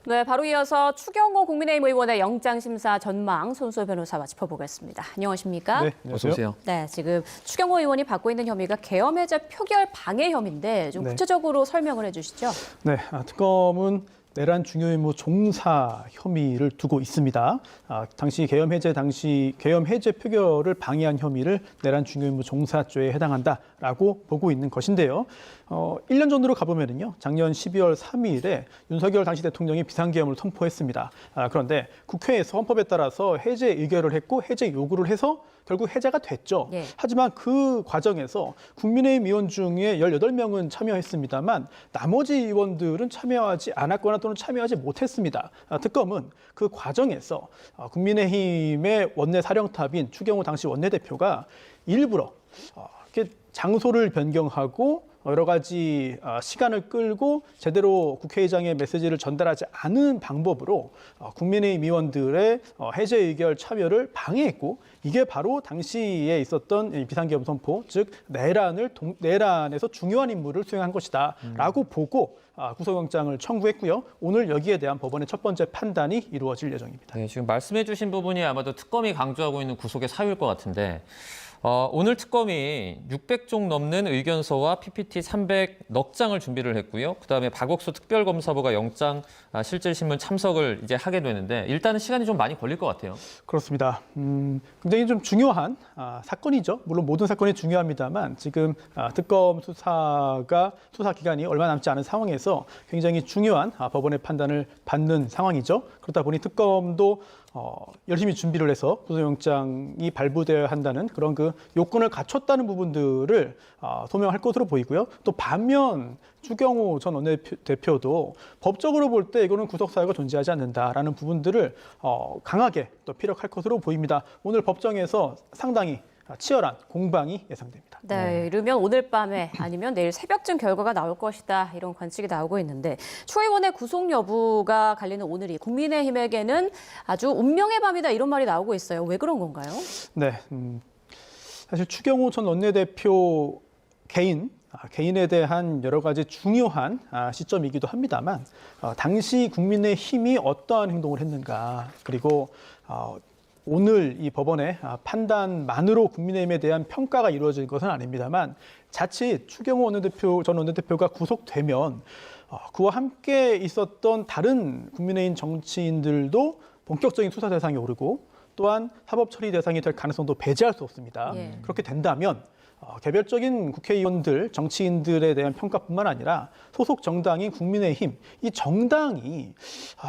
네, 바로 이어서 추경호 국민의힘 의원의 영장심사 전망 손수호 변호사와 짚어보겠습니다. 안녕하십니까? 네, 어서 오세요. 네, 지금 추경호 의원이 받고 있는 혐의가 계엄 해제 표결 방해 혐의인데 좀 구체적으로 설명을 해주시죠. 네, 특검은 내란 중요 임무 종사 혐의를 두고 있습니다. 당시 계엄 해제 표결을 방해한 혐의를 내란 중요 임무 종사죄에 해당한다라고 보고 있는 것인데요. 1년 전으로 가보면은요, 작년 12월 3일에 윤석열 당시 대통령이 비상계엄을 선포했습니다. 그런데 국회에서 헌법에 따라서 해제 의결을 했고 해제 요구를 해서 결국 해제가 됐죠. 예. 하지만 그 과정에서 국민의힘 의원 중에 18명은 참여했습니다만 나머지 의원들은 참여하지 않았거나 또는 참여하지 못했습니다. 특검은 그 과정에서 국민의힘의 원내 사령탑인 추경호 당시 원내대표가 일부러 이렇게 장소를 변경하고 여러 가지 시간을 끌고 제대로 국회의장의 메시지를 전달하지 않은 방법으로 국민의힘 의원들의 해제 의결 참여를 방해했고 이게 바로 당시에 있었던 비상계엄 선포, 즉 내란에서 중요한 임무를 수행한 것이다라고 보고 구속영장을 청구했고요. 오늘 여기에 대한 법원의 첫 번째 판단이 이루어질 예정입니다. 네, 지금 말씀해 주신 부분이 아마도 특검이 강조하고 있는 구속의 사유일 것 같은데 오늘 특검이 600종 넘는 의견서와 PPT 300넉 장을 준비를 했고요. 그다음에 박옥수 특별검사부가 영장 실질신문 참석을 이제 하게 되는데 일단은 시간이 좀 많이 걸릴 것 같아요. 그렇습니다. 굉장히 좀 중요한 사건이죠. 물론 모든 사건이 중요합니다만 지금 특검 수사 기간이 얼마 남지 않은 상황에서 굉장히 중요한 법원의 판단을 받는 상황이죠. 그렇다 보니 특검도 열심히 준비를 해서 구속영장이 발부되어야 한다는 그런 그 요건을 갖췄다는 부분들을 소명할 것으로 보이고요. 또 반면 추경호 전 원내대표도 법적으로 볼 때 이거는 구속 사유가 존재하지 않는다라는 부분들을 강하게 또 피력할 것으로 보입니다. 오늘 법정에서 상당히 치열한 공방이 예상됩니다. 네, 이르면 오늘 밤에 아니면 내일 새벽쯤 결과가 나올 것이다 이런 관측이 나오고 있는데 추 의원의 구속 여부가 갈리는 오늘이 국민의힘에게는 아주 운명의 밤이다 이런 말이 나오고 있어요. 왜 그런 건가요? 네, 사실 추경호 전 원내대표 개인에 대한 여러 가지 중요한 시점이기도 합니다만 당시 국민의힘이 어떠한 행동을 했는가 그리고 오늘 이 법원의 판단만으로 국민의힘에 대한 평가가 이루어질 것은 아닙니다만 자칫 추경호 전 원내대표가 구속되면 그와 함께 있었던 다른 국민의힘 정치인들도 본격적인 수사 대상에 오르고 또한 사법 처리 대상이 될 가능성도 배제할 수 없습니다. 예. 그렇게 된다면 개별적인 국회의원들, 정치인들에 대한 평가뿐만 아니라 소속 정당인 국민의힘, 이 정당이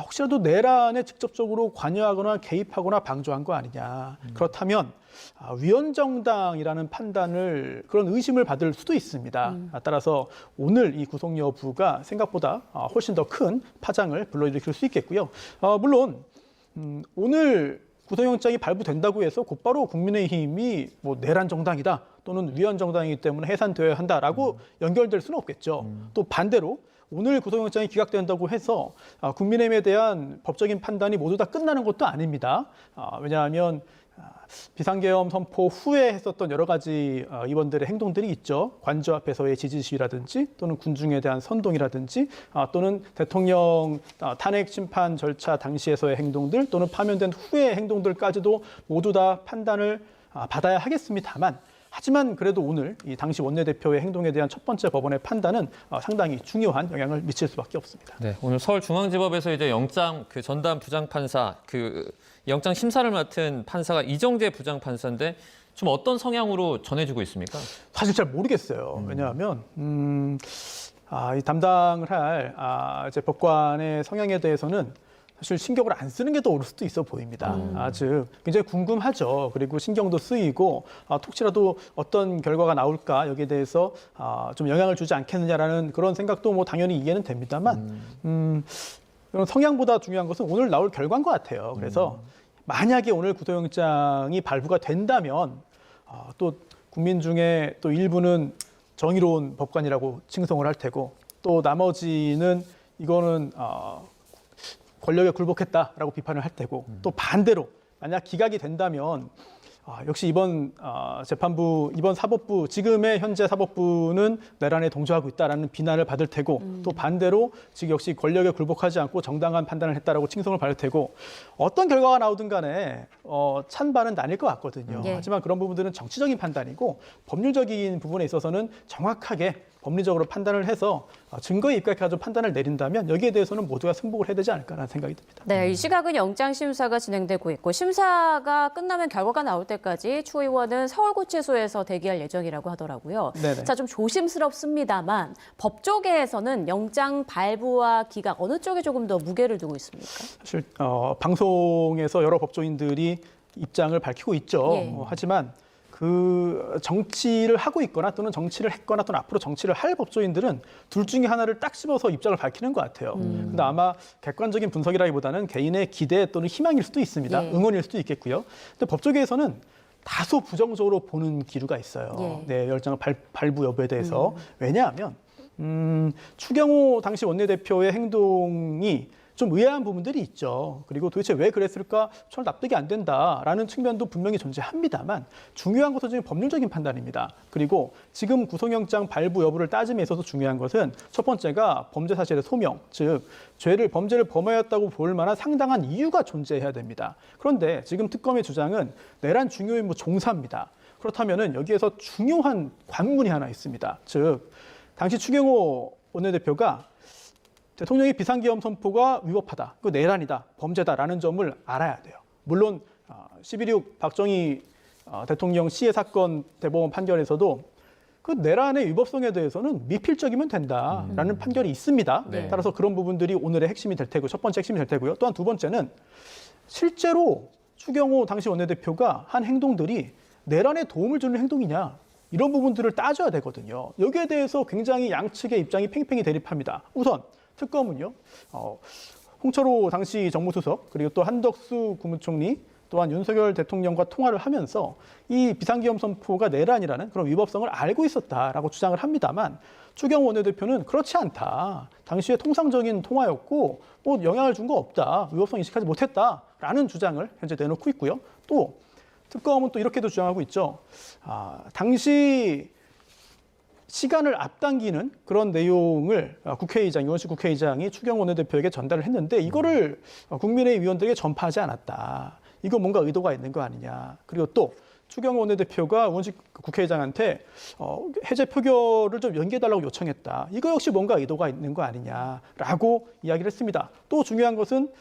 혹시라도 내란에 직접적으로 관여하거나 개입하거나 방조한 거 아니냐. 그렇다면 위헌정당이라는 판단을 그런 의심을 받을 수도 있습니다. 따라서 오늘 이 구속 여부가 생각보다 훨씬 더 큰 파장을 불러일으킬 수 있겠고요. 물론 오늘 구속영장이 발부된다고 해서 곧바로 국민의힘이 뭐 내란 정당이다 또는 위헌 정당이기 때문에 해산되어야 한다라고 연결될 수는 없겠죠. 또 반대로 오늘 구속영장이 기각된다고 해서 국민의힘에 대한 법적인 판단이 모두 다 끝나는 것도 아닙니다. 왜냐하면 비상계엄 선포 후에 했었던 여러 가지 의원들의 행동들이 있죠. 관저 앞에서의 지지 시위라든지 또는 군중에 대한 선동이라든지 또는 대통령 탄핵 심판 절차 당시에서의 행동들 또는 파면된 후의 행동들까지도 모두 다 판단을 받아야 하겠습니다만 하지만 그래도 오늘 이 당시 원내대표의 행동에 대한 첫 번째 법원의 판단은 상당히 중요한 영향을 미칠 수밖에 없습니다. 네, 오늘 서울중앙지법에서 이제 영장 전담 부장판사 영장 심사를 맡은 판사가 이정재 부장판사인데 좀 어떤 성향으로 전해지고 있습니까? 사실 잘 모르겠어요. 왜냐하면 이 담당을 할 이제 법관의 성향에 대해서는 사실 신경을 안 쓰는 게 더 옳을 수도 있어 보입니다. 즉 굉장히 궁금하죠. 그리고 신경도 쓰이고 혹시라도 어떤 결과가 나올까 여기에 대해서 좀 영향을 주지 않겠느냐라는 그런 생각도 뭐 당연히 이해는 됩니다만 성향보다 중요한 것은 오늘 나올 결과인 것 같아요. 그래서 만약에 오늘 구속영장이 발부가 된다면 또 국민 중에 또 일부는 정의로운 법관이라고 칭송을 할 테고 또 나머지는 이거는 권력에 굴복했다라고 비판을 할 테고 또 반대로 만약 기각이 된다면 역시 이번 재판부, 이번 사법부, 지금의 현재 사법부는 내란에 동조하고 있다라는 비난을 받을 테고 또 반대로 지금 역시 권력에 굴복하지 않고 정당한 판단을 했다라고 칭송을 받을 테고 어떤 결과가 나오든 간에 찬반은 나뉠 것 같거든요. 예. 하지만 그런 부분들은 정치적인 판단이고 법률적인 부분에 있어서는 정확하게 법리적으로 판단을 해서 증거에 입각해서 판단을 내린다면 여기에 대해서는 모두가 승복을 해야 되지 않을까라는 생각이 듭니다. 네, 이 시각은 영장 심사가 진행되고 있고 심사가 끝나면 결과가 나올 때까지 추 의원은 서울구치소에서 대기할 예정이라고 하더라고요. 네네. 자, 좀 조심스럽습니다만 법조계에서는 영장 발부와 기각 어느 쪽에 조금 더 무게를 두고 있습니까? 사실 방송에서 여러 법조인들이 입장을 밝히고 있죠. 예. 하지만 그 정치를 하고 있거나 또는 정치를 했거나 또는 앞으로 정치를 할 법조인들은 둘 중에 하나를 딱 집어서 입장을 밝히는 것 같아요. 근데 아마 객관적인 분석이라기보다는 개인의 기대 또는 희망일 수도 있습니다. 예. 응원일 수도 있겠고요. 근데 법조계에서는 다소 부정적으로 보는 기류가 있어요. 예. 네, 영장 발부 여부에 대해서. 왜냐하면 추경호 당시 원내대표의 행동이 좀 의아한 부분들이 있죠. 그리고 도대체 왜 그랬을까 저는 납득이 안 된다라는 측면도 분명히 존재합니다만 중요한 것은 지금 법률적인 판단입니다. 그리고 지금 구속영장 발부 여부를 따짐에 있어서 중요한 것은 첫 번째가 범죄 사실의 소명, 즉 범죄를 범하였다고 볼 만한 상당한 이유가 존재해야 됩니다. 그런데 지금 특검의 주장은 내란 중요 임무 종사입니다. 그렇다면은 여기에서 중요한 관문이 하나 있습니다. 즉 당시 추경호 원내대표가 대통령의 비상계엄 선포가 위법하다, 그 내란이다, 범죄다라는 점을 알아야 돼요. 물론 12.6 박정희 대통령 시해 사건 대법원 판결에서도 그 내란의 위법성에 대해서는 미필적이면 된다라는 판결이 있습니다. 네. 따라서 그런 부분들이 오늘의 핵심이 될 테고 첫 번째 핵심이 될 테고요. 또한 두 번째는 실제로 추경호 당시 원내대표가 한 행동들이 내란에 도움을 주는 행동이냐 이런 부분들을 따져야 되거든요. 여기에 대해서 굉장히 양측의 입장이 팽팽히 대립합니다. 우선 특검은요, 홍철호 당시 정무수석 그리고 또 한덕수 국무총리 또한 윤석열 대통령과 통화를 하면서 이 비상계엄 선포가 내란이라는 그런 위법성을 알고 있었다라고 주장을 합니다만 추경호 원내대표는 그렇지 않다. 당시에 통상적인 통화였고 뭐 영향을 준 거 없다. 위법성 인식하지 못했다라는 주장을 현재 내놓고 있고요. 또 특검은 또 이렇게도 주장하고 있죠. 당시 시간을 앞당기는 그런 내용을 이원식 국회의장이 추경호 원내대표에게 전달을 했는데 이거를 국민의힘 의원들에게 전파하지 않았다. 이거 뭔가 의도가 있는 거 아니냐. 그리고 또 추경호 원내대표가 이원식 국회의장한테 해제 표결을 좀 연기해달라고 요청했다. 이거 역시 뭔가 의도가 있는 거 아니냐라고 이야기를 했습니다. 또 중요한 것은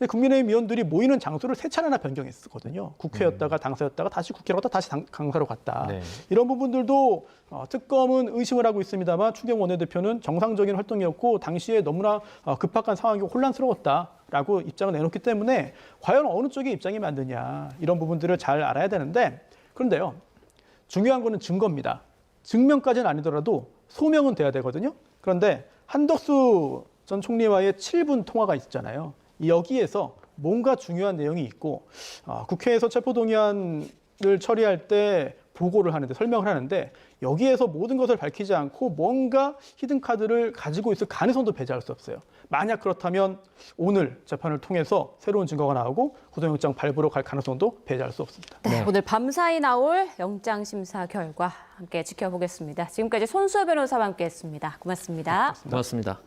국민의힘 의원들이 모이는 장소를 세 차례나 변경했거든요. 국회였다가 당사였다가 다시 국회로 갔다 다시 강사로 갔다. 네. 이런 부분들도 특검은 의심을 하고 있습니다만 추경호 원내대표는 정상적인 활동이었고 당시에 너무나 급박한 상황이고 혼란스러웠다라고 입장을 내놓기 때문에 과연 어느 쪽의 입장이 맞느냐 이런 부분들을 잘 알아야 되는데 그런데요. 중요한 거는 증거입니다. 증명까지는 아니더라도 소명은 돼야 되거든요. 그런데 한덕수 전 총리와의 7분 통화가 있잖아요. 여기에서 뭔가 중요한 내용이 있고 국회에서 체포동의안을 처리할 때 보고를 하는데 설명을 하는데 여기에서 모든 것을 밝히지 않고 뭔가 히든카드를 가지고 있을 가능성도 배제할 수 없어요. 만약 그렇다면 오늘 재판을 통해서 새로운 증거가 나오고 구속영장 발부로 갈 가능성도 배제할 수 없습니다. 네, 오늘 밤사이 나올 영장 심사 결과 함께 지켜보겠습니다. 지금까지 손수호 변호사와 함께했습니다. 고맙습니다. 고맙습니다.